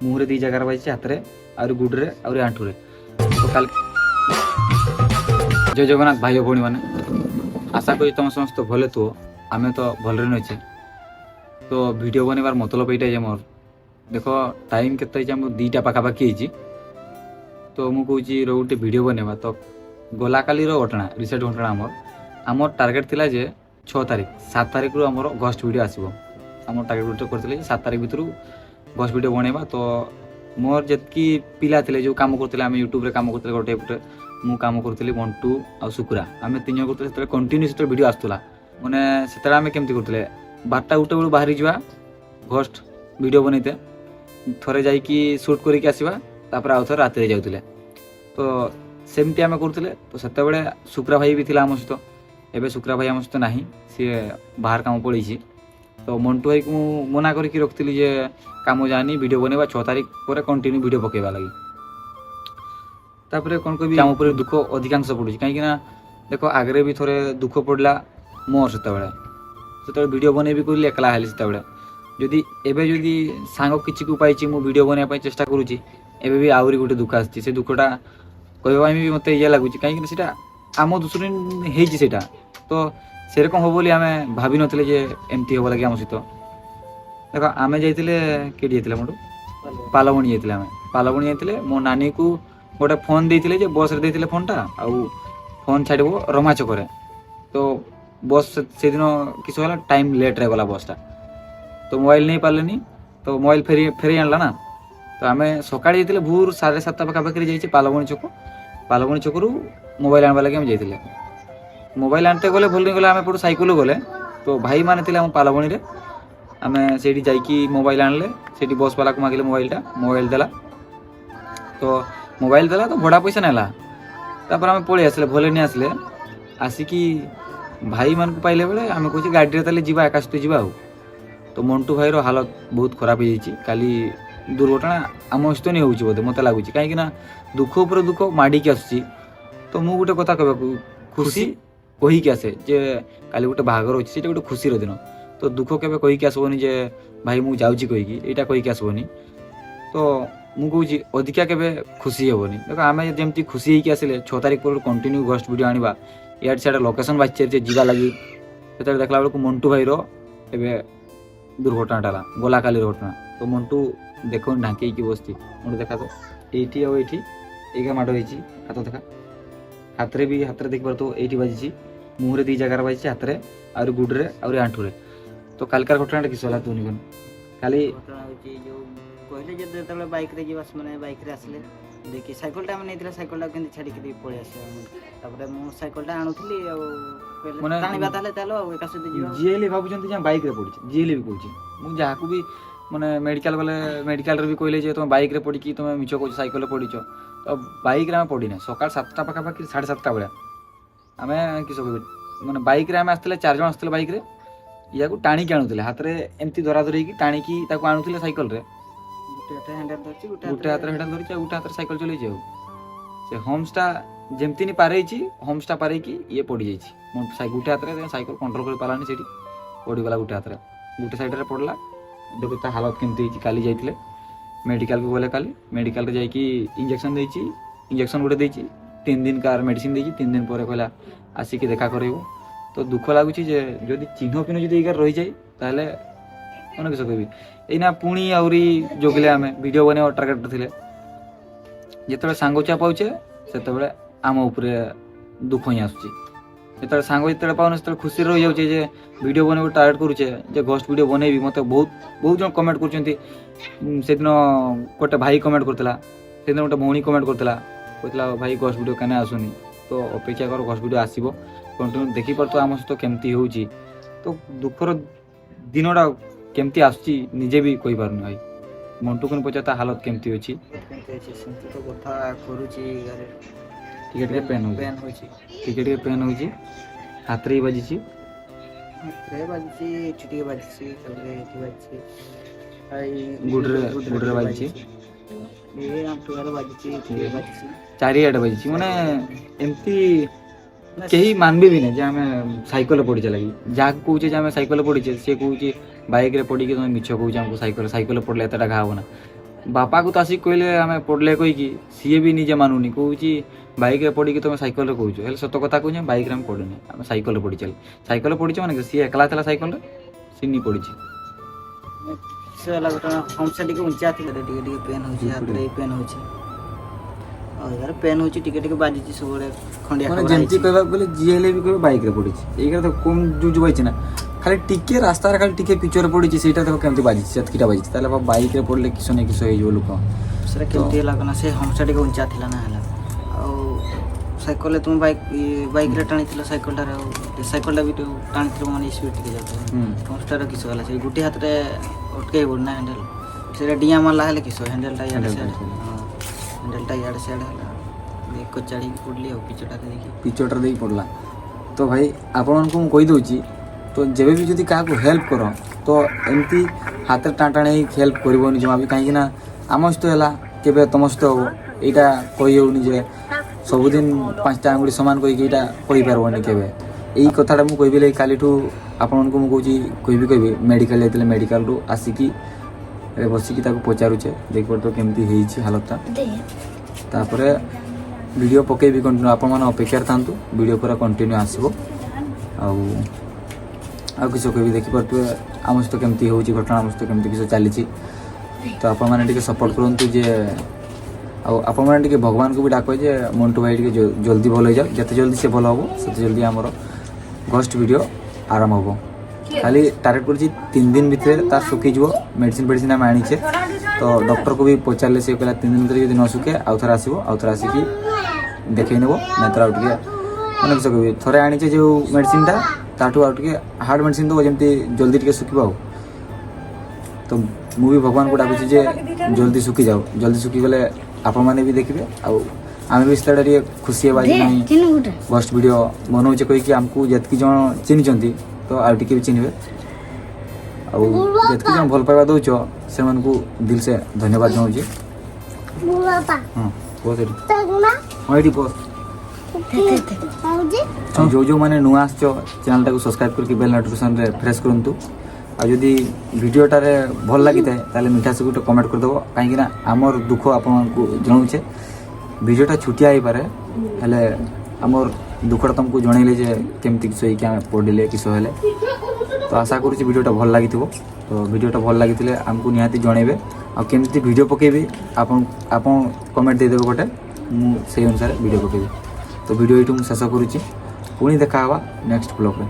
मुहरे दी जगार बाजी हाथ में आउरी गुड्रे आउरी आंठुरे। तो काल जय जगन्नाथ भाई भौणी मैंने आशा करी तुम समस्त भले थो आम तो भलरे नचे। तो वीडियो बनवार मतलब ये मोर देख टाइम के दीटा पाखापाखी तो मुझे गोटे वीडियो बनवा तो गला काली घटना रिसेंट घटना आमर टार्गेट थिला जे 6 तारिख 7 तारिख रु आमर घस्ट वीडियो आसो। आम टार्गेट गोटे करते 7 तारिख भितर घस्ट वीडियो बनवा। तो मोर जितकी पिला थे जो कम करते आम यूट्यूब रे कम करते गोटे गोटे मु काम करी मंटू आ सुकुरा आम 3 जन करते कंटिन्यू से वीडियो आसूला मैंने से आम केमती करते 12टा गोटे बेलू बाहरी जावा घस्ट वीडियो बनईते थरे जाइकी सुट करके आसवा तापर आउ थे रात जाऊे। तो सेमती आम करूँ तो सेते बड़े सुकुरा भाई भी थिला आम सहित एवं सुकुरा भाई आम सहित ना सी बाहर काम पड़ी। तो मंटू भाई को मना करके रखी जे काम जानी वीडियो बनवा 6 तारिख पर कंटिन्यू वीडियो पकेवा लगी। तापर कौन कह आम उपर दुख अधिकांश पड़ू कहीं देख आगे भी थोड़े दुख पड़ला मोर से वीडियो बने भी कहली एकला हेली से जदि एबे जदि सांग किसी को पाई मु वीडियो बनवाई चेष्टा करुँची एबे भी आहरी गोटे दुख आसी से दुखटा कहवा भी मत ये लगुच कहीं आम दोषर होटा। तो से रकम हम बोली आम भाभी नथिले जे एमती हम लगे आम सहित देख आम जाइए किए जाइए मोटू पालबणी जाइए आम पालबणी जाइए मो नानी को गोटे फोन देते बस रे देते फोनटा आउ फोन छाड़ब रमा छक। तो बस से दिन किस टाइम लेट रे गला बसटा तो मोबाइल नहीं पार्लेनी तो मोबाइल फेरी आणला ना। तो आम सका भोर 7:30 पाखापाखि जाइए पालबणी छकू मोबाइल आनवा लगे जाइए। मोबाइल आनते गले भल नहीं गले आम पड़ू सैकल गले तो भाई माने थे पालबणी रे आम से जाइकी मोबाइल आणले से बस वाला को मागिले मोबाइल देला। तो मोबाइल देला तो भड़ा पैसा नेला तापर आम पलि आसले भले नहीं आसले आसिकी भाई मान को पाइले बेले आम कहे गाड़ी में जावा एका सहित जावा। तो मंटू भाई हालत बहुत खराब हो काली दुर्घटना आम सहित नहीं होती बोधे मत लगुच कहीं दुख उपर दुख माड़िकी आसूँ। तो मु गोटे कथा कहूँ खुशी कहीकि आसे जे काली गोटे बाहागर अच्छे गोटे खुशी दिन तो दुख के कहीकि आसबनी जे भाई मुझे जाऊँगी कहीकि यहाँ कहीकि आसबनी। तो मुझे अधिका के खुशी हेनी देख आम जमी खुशी होगी आसिले 6 तारिख पर कंटिन्यू घस्ट वीडियो आने इे सियाड़े लोकेशन बाची जावा लगी से देखला बेलू मंटू भाई एवं दुर्घटनाटा गला काली घटना। तो मंटू देख ढांकी बसती मुझे देखा तो ये आईटी माड़ होती हाथ देखा हाथ रे भी हाथ देख पार तो ये बाजी मुहरे दी जगार बाजी हाथ में आउरी गुड्रे आउरी आंठुरे। तो कालकार घटना किस तू निकन खाली कहले जो बाइक रे जीवास माने बाइक रे आसले देखि साइकलटा हम नैतिला साइकलटा केन छाड़ी के पळे आसे तापर मु साइकलटा आनुथली आ पहले टाणी बाताले तालो आ एका सहित जीवा जीएली भाबुचंती जे बाइक रे पड़ी जीएली भी कहूची मु जाहाकू भी माने मेडिकल वाले मेडिकल रे भी कहले जे तुम बाइक रे पड़ी कि तुम मिछ कहू साइकल रे पड़ीछ। तो बाइक रे हम पड़ी ना सकाळ 7टा पाखापाखि 7:30 बेला आम किस माने बाइक रे आम आसले 4 जन आसले बाइक रे या को टाणी के आनुथले हाथ रे एमती धरा धरी की टाणी की ताको आनुथले साइकल रे गोटे हैंडल धरछि गोटे हाथ हैंडल धरछि गोटे हाथ साइकल चलै जाऊ से होम्सटा जेमती नि पारे छी होम्सटा पारे की ये पड़ी जाइछि मोर गोटे हाथ रे साइकल कंट्रोल कर पालानी सेठी पड़ी गला गोटे हाथ रे गोटे साइड रे पड़ला। देखो ता हालत केमती होइछि काली जाइतले मेडिकल को गले काली मेडिकल रे जाइकी इंजेक्शन देइछि इंजेक्शन गोटे देइछि 3 दिन कार मेडिसिन देइछि 3 दिन पर कहला आसिकी देखा करैबो। तो दुख लागुछि जे जदि चिन्ह पिन जदि एगार रहि जाय ताले मन किस कहबी एना पुणी आउरी जोगले आम वीडियो बने टार्गेट थे जिते सांगचा पाचे से आम उपरे दुख ही आसूँ जो सांग जिते पाऊन से खुशी रही जाऊे जे वीडियो बने टार्गेट करुचे जे घस्ट वीडियो बनैबी मत बहुत जन कमेंट कर गोटे भाई कमेंट करता से गोटे भौणी कमेंट करता कहला भाई घस्ट वीडियो क्या आसुनी। तो अपेक्षा कर घस्ट वीडियो आसो कंटिन्यू देखिपार तो आम सहित केमती हो। तो दुखर दिनटा केमती आसुची निजे भी कहि पारुनी भाई मंटू को पचाता हालत केमती अछि तो कथा करूची घरे टिके पेन होची टिके पेन होची हाथ रे बाजीची छुटी बाजी तबले एठी बाजी आई गुडरे बाजीची ए आंटू वाला बाजी छुटी बाजी चारि आड बाजीची माने एमती कहीं मानबे भी नहीं जे आम साइकल पड़ी लगी जहाँ कहे आम साइकल पड़ी सी कहे बाइक रे पड़ी तुम मिछ कहे आमको साइकल पड़े एतटा घा होना ବାପାକୁ ତ ଆସିକି କହିଲେ ଆମେ ପଢ଼ିଲେ କହିକି ସିଏ ବି ନିଜେ ମାନୁନି, କହୁଛି ବାଇକ୍ରେ ପଡ଼ିକି ତୁମେ ସାଇକେଲରେ କହୁଛ। ହେଲେ ସତ କଥା କହୁଛେ, ବାଇକ୍ରେ ଆମେ ପଢ଼ିନି, ଆମେ ସାଇକେଲରେ ପଢ଼ି ଚାଲି। ସାଇକେଲରେ ପଢ଼ିଛ ମାନେ ସିଏ ଏକଲା ଥିଲା ସାଇକେଲରେ, ସିଏ ନି ପଡ଼ିଛି। ସେ ହେଲା ଗୋଟେ ହମ୍ପସା ଟିକେ ଉଞ୍ଚା ଥିଲା, ଟିକେ ଟିକେ ପେନ୍ ହେଉଛି, ହାତରେ ପେନ୍ ହେଉଛି, ଆଉ ଏହାର ପେନ୍ ହେଉଛି, ଟିକେ ଟିକେ ବାଜିଛି ସବୁବେଳେ ଖଣ୍ଡିଆ ମାନେ ଖବର ଯେମିତି ହେଇଛି। କହିବାକୁ ଗଲେ ଯିଏ ହେଲେ ବି କହିବେ ବାଇକ୍ରେ ପଡ଼ିଛି। ଏଇଟା ତ କମ୍ ଜୁଜ୍ ବାଜିଛି ନା, ଖାଲି ଟିକେ ରାସ୍ତାରେ ଖାଲି ଟିକେ ପିଚରେ ପଡ଼ିଛି, ସେଇଟା ଦେଖ କେମିତି ବାଜିଛି, ସେତିକିଟା ବାଜିଛି। ତାହେଲେ ବାଇକ୍ରେ ପଡ଼ିଲେ କିସ ନା କିସ ହେଇଯିବ ଲୋକ। ସେଟା କେମିତି ହେଲା ନା, ସେ ହମ୍ପସା ଟିକେ ଉଞ୍ଚା ଥିଲା ନା ହେଲା। ଆଉ ସାଇକେଲରେ ତୁମେ ବାଇକ୍ରେ ଟାଣିଥିଲ ସାଇକେଲଟାରେ, ଆଉ ସାଇକେଲଟା ବି ଟାଣିଥିଲ ମାନେ ସ୍ପିଡ଼ ଟିକେ ଯାଉଥିବ। ହମ୍ପସଟାର କିସ ହେଲା, ସେଇ ଗୋଟେ ହାତରେ ଅଟକେଇ ପଡ଼ୁ ନା ହ୍ୟାଣ୍ଡେଲ, ସେଇଟା ଡିଆଁ ମାରିଲା ହେଲେ କିସ, ହ୍ୟାଣ୍ଡେଲଟା ଇଆଡ଼େ ସିଆଡ଼େ, ହ୍ୟାଣ୍ଡେଲଟା ଇଆଡ଼େ ସିଆଡ଼େ ହେଲା, କଚାଡ଼ିକି ପଡ଼ିଲି ଆଉ ପିଚଟାରେ ଦେଇକି ପଡ଼ିଲା। ତ ଭାଇ ଆପଣଙ୍କୁ ମୁଁ କହିଦେଉଛି, ତ ଯେବେ ବି ଯଦି କାହାକୁ ହେଲ୍ପ କର ତ ଏମିତି ହାତରେ ଟାଣି ହେଇକି ହେଲ୍ପ କରିବନି ଜମା ବି, କାହିଁକି ନା ଆମ ସହିତ ହେଲା କେବେ ତମ ସହିତ ହେବ ଏଇଟା କହିହେଉନି ଯେ ସବୁଦିନ 5ଟା ଆଙ୍ଗୁଳି ସମାନ କହିକି ଏଇଟା କହିପାରିବନି କେବେ। ଏଇ କଥାଟା ମୁଁ କହିବି ଲାଗି କାଲିଠୁ ଆପଣଙ୍କୁ ମୁଁ କହୁଛି, କହିବି ମେଡ଼ିକାଲ ଯାଇଥିଲେ, ମେଡ଼ିକାଲରୁ ଆସିକି ବସିକି ତାକୁ ପଚାରୁଛେ, ଦେଖିପାରୁଥିବ କେମିତି ହେଇଛି ହାଲତଟା। ତାପରେ ଭିଡ଼ିଓ ପକାଇବି କଣ୍ଟିନ୍ୟୁ, ଆପଣମାନେ ଅପେକ୍ଷାରେ ଥାନ୍ତୁ, ଭିଡ଼ିଓ ପୁରା କଣ୍ଟିନ୍ୟୁ ଆସିବ। ଆଉ କିଛି କହିବି, ଦେଖିପାରୁଥିବେ ଆମ ସହିତ କେମିତି ହେଉଛି ଘଟଣା, ଆମ ସହିତ କେମିତି କିଛି ଚାଲିଛି। ତ ଆପଣମାନେ ଟିକେ ସପୋର୍ଟ କରନ୍ତୁ ଯେ, ଆଉ ଆପଣମାନେ ଟିକେ ଭଗବାନଙ୍କୁ ବି ଡାକ ଯେ ମଣ୍ଟୁ ଭାଇ ଟିକେ ଜଲ୍ଦି ଭଲ ହେଇଯାଉ। ଯେତେ ଜଲ୍ଦି ସେ ଭଲ ହେବ ସେତେ ଜଲ୍ଦି ଆମର ଗଷ୍ଟ ଭିଡ଼ିଓ ଆରମ୍ଭ ହେବ। ଖାଲି ଟାର୍ଗେଟ୍ କରିଛି 3 ଦିନ ଭିତରେ ତାର ଶୁଖିଯିବ। ମେଡ଼ିସିନ ଆମେ ଆଣିଛେ, ତ ଡକ୍ଟରକୁ ବି ପଚାରିଲେ, ସେ କହିଲା 3 ଦିନ ଭିତରେ ଯଦି ନ ଶୁଖେ ଆଉ ଥରେ ଆସିବ, ଆଉ ଥରେ ଆସିକି ଦେଖେଇ ନେବ, ନାଇଁ ତ ଆଉ ଟିକେ ମାନେ କିସ କହିବି, ଥରେ ଆଣିଛେ ଯେଉଁ ମେଡ଼ିସିନଟା ତାଠୁ ଆଉ ଟିକେ ହାର୍ଡ଼ ମେଡ଼ିସିନ ଦେବ, ଯେମିତି ଜଲ୍ଦି ଟିକେ ଶୁଖିବ। ଆଉ ତ ମୁଁ ବି ଭଗବାନଙ୍କୁ ଡାକୁଛି ଯେ ଜଲ୍ଦି ଶୁଖିଯାଉ, ଜଲ୍ଦି ଶୁଖିଗଲେ ଆପଣମାନେ ବି ଦେଖିବେ, ଆଉ ଆମେ ବି ସେଟା ଟିକେ ଖୁସି ହେବା ଯେ ନାଇଁ ଗଷ୍ଟ ଭିଡ଼ିଓ ବନଉଛେ କହିକି ଆମକୁ ଯେତିକି ଜଣ ଚିହ୍ନିଛନ୍ତି ତ ଆଉ ଟିକେ ବି ଚିହ୍ନିବେ। ଆଉ ଯେତିକି ଜଣ ଭଲ ପାଇବା ଦେଉଛ ସେମାନଙ୍କୁ ଦିଲ ସେ ଧନ୍ୟବାଦ ଜଣାଉଛି। ଏଇଠି ବସ୍। ଯେଉଁମାନେ ନୂଆ ଆସିଛ ଚ୍ୟାନେଲଟାକୁ ସବସ୍କ୍ରାଇବ୍ କରିକି ବେଲ୍ ନୋଟିଫିକେସନ୍ରେ ପ୍ରେସ୍ କରନ୍ତୁ। ଆଉ ଯଦି ଭିଡ଼ିଓଟାରେ ଭଲ ଲାଗିଥାଏ ତାହେଲେ ମିଠାସକୁ ଗୋଟେ କମେଣ୍ଟ କରିଦେବ, କାହିଁକିନା ଆମର ଦୁଃଖ ଆପଣଙ୍କୁ ଜଣାଉଛେ। ଭିଡ଼ିଓଟା ଛୋଟିଆ ହେଇପାରେ ହେଲେ ଆମର ଦୁଃଖଟା ତୁମକୁ ଜଣେଇଲେ ଯେ କେମିତି କିସ ହେଇକି ଆମେ ପଡ଼ିଲେ କିସ ହେଲେ। ତ ଆଶା କରୁଛି ଭିଡ଼ିଓଟା ଭଲ ଲାଗିଥିବ। ତ ଭିଡ଼ିଓଟା ଭଲ ଲାଗିଥିଲେ ଆମକୁ ନିହାତି ଜଣେଇବେ, ଆଉ କେମିତି ଭିଡ଼ିଓ ପକାଇବି ଆପଣ କମେଣ୍ଟ ଦେଇଦେବେ ଗୋଟେ, ମୁଁ ସେଇ ଅନୁସାରେ ଭିଡ଼ିଓ ପକାଇବି। ତ ଭିଡ଼ିଓ ଏଇଠୁ ମୁଁ ଶେଷ କରୁଛି, ପୁଣି ଦେଖା ହେବା ନେକ୍ସଟ ବ୍ଲଗ୍ରେ।